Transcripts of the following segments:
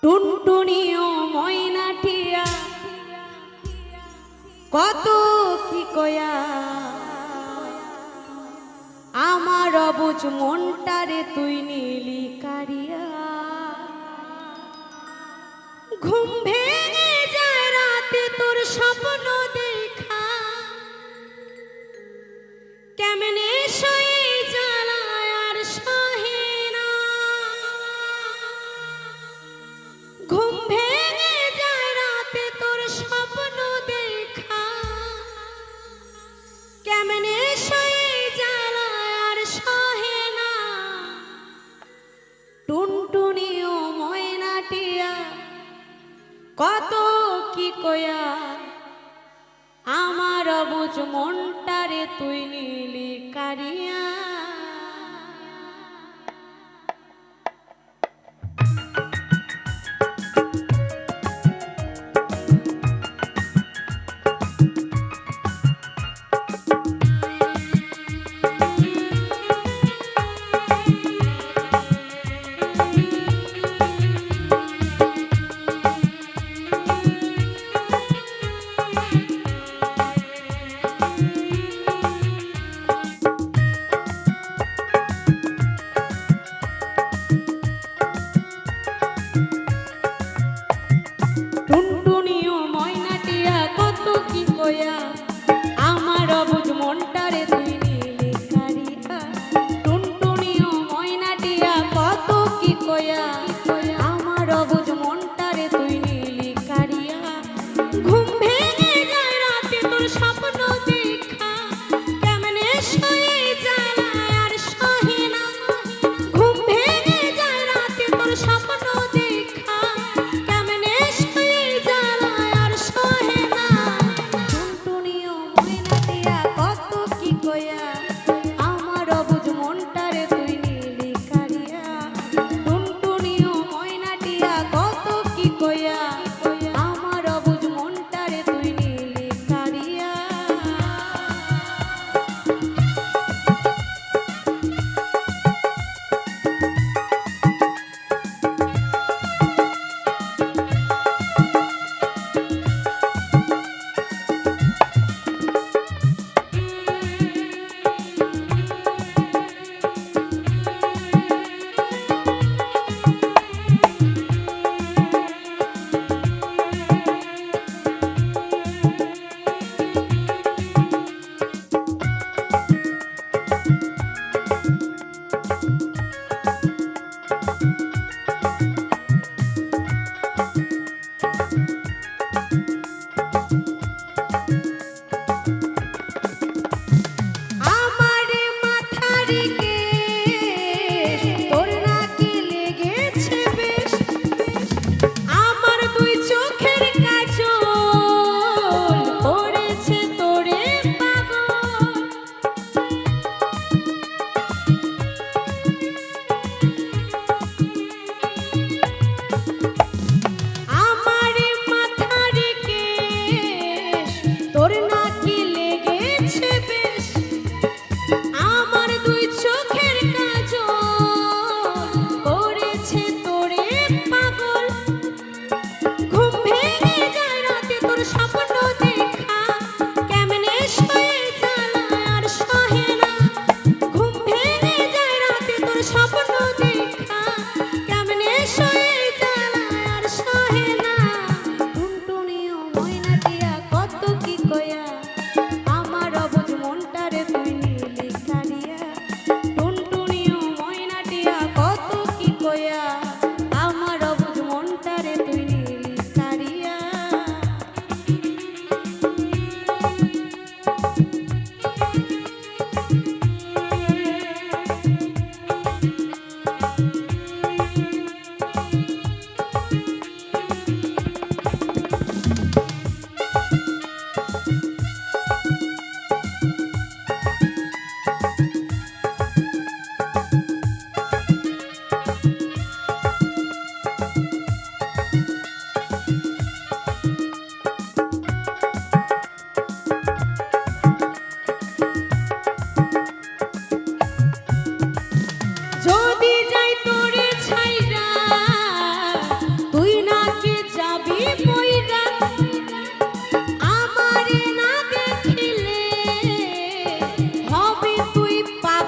টুনটুনিও ময়নাটিয়া কত কি কয়া আমার অবুঝ মনটারে তুই নীলি কারিয়া। ঘুম ভেঙে যায় রাতে তোর স্বপ্ন দেখা, কেমনে সয়ে জ্বালায় আর সহে না। ঘুম ভেঙে যায় রাতে তোর স্বপ্ন দেখা, কেমনে সয়ে জ্বালায় আর সহে না। টুনটুনিও ময়নাটিয়া কত কি কয়া আমার অবুঝ মনটারে তুই নীলি কারিয়া।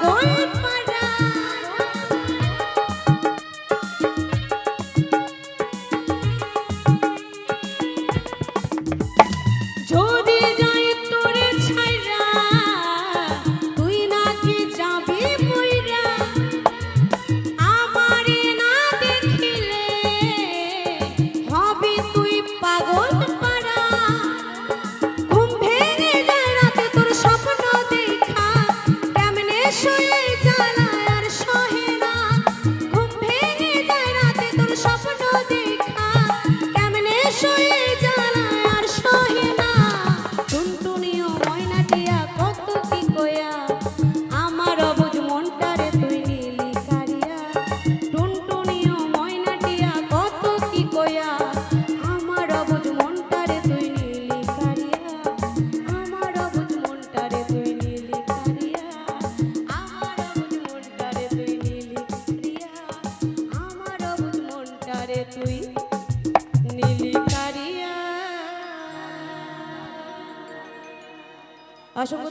পাগল পারা যদি যাই তোরে ছাইরা তুই নাকি যাবি মইরা আমারে না দেখিলে হবি তুই পাগল পারা ঘুম ভেঙে যায় রাতে তোর স্বপ্ন দেখা কেমনে শুয়ে জ্বালায় আর সহে না ঘুম ভেঙে যায় রাতে তোর স্বপ্ন দেখা কেমনে শুয়ে জ্বালায় আর সহে না টুনটুনিও ময়নাটিয়া কত কি কয়া আমার অবুঝ মনটারে তুই নিলি কারিয়া টুনটুনিও ময়নাটিয়া কত কি কয়া আমার অবুঝ মনটারে তুই নিলি কারিয়া আমার অবুঝ মনটারে তুই নিলি কারিয়া আমার অবুঝ মনটারে তুই নিলি কারিয়া আমার অবুঝ মনটারে তুই নিলি কারিয়া অসংখ্য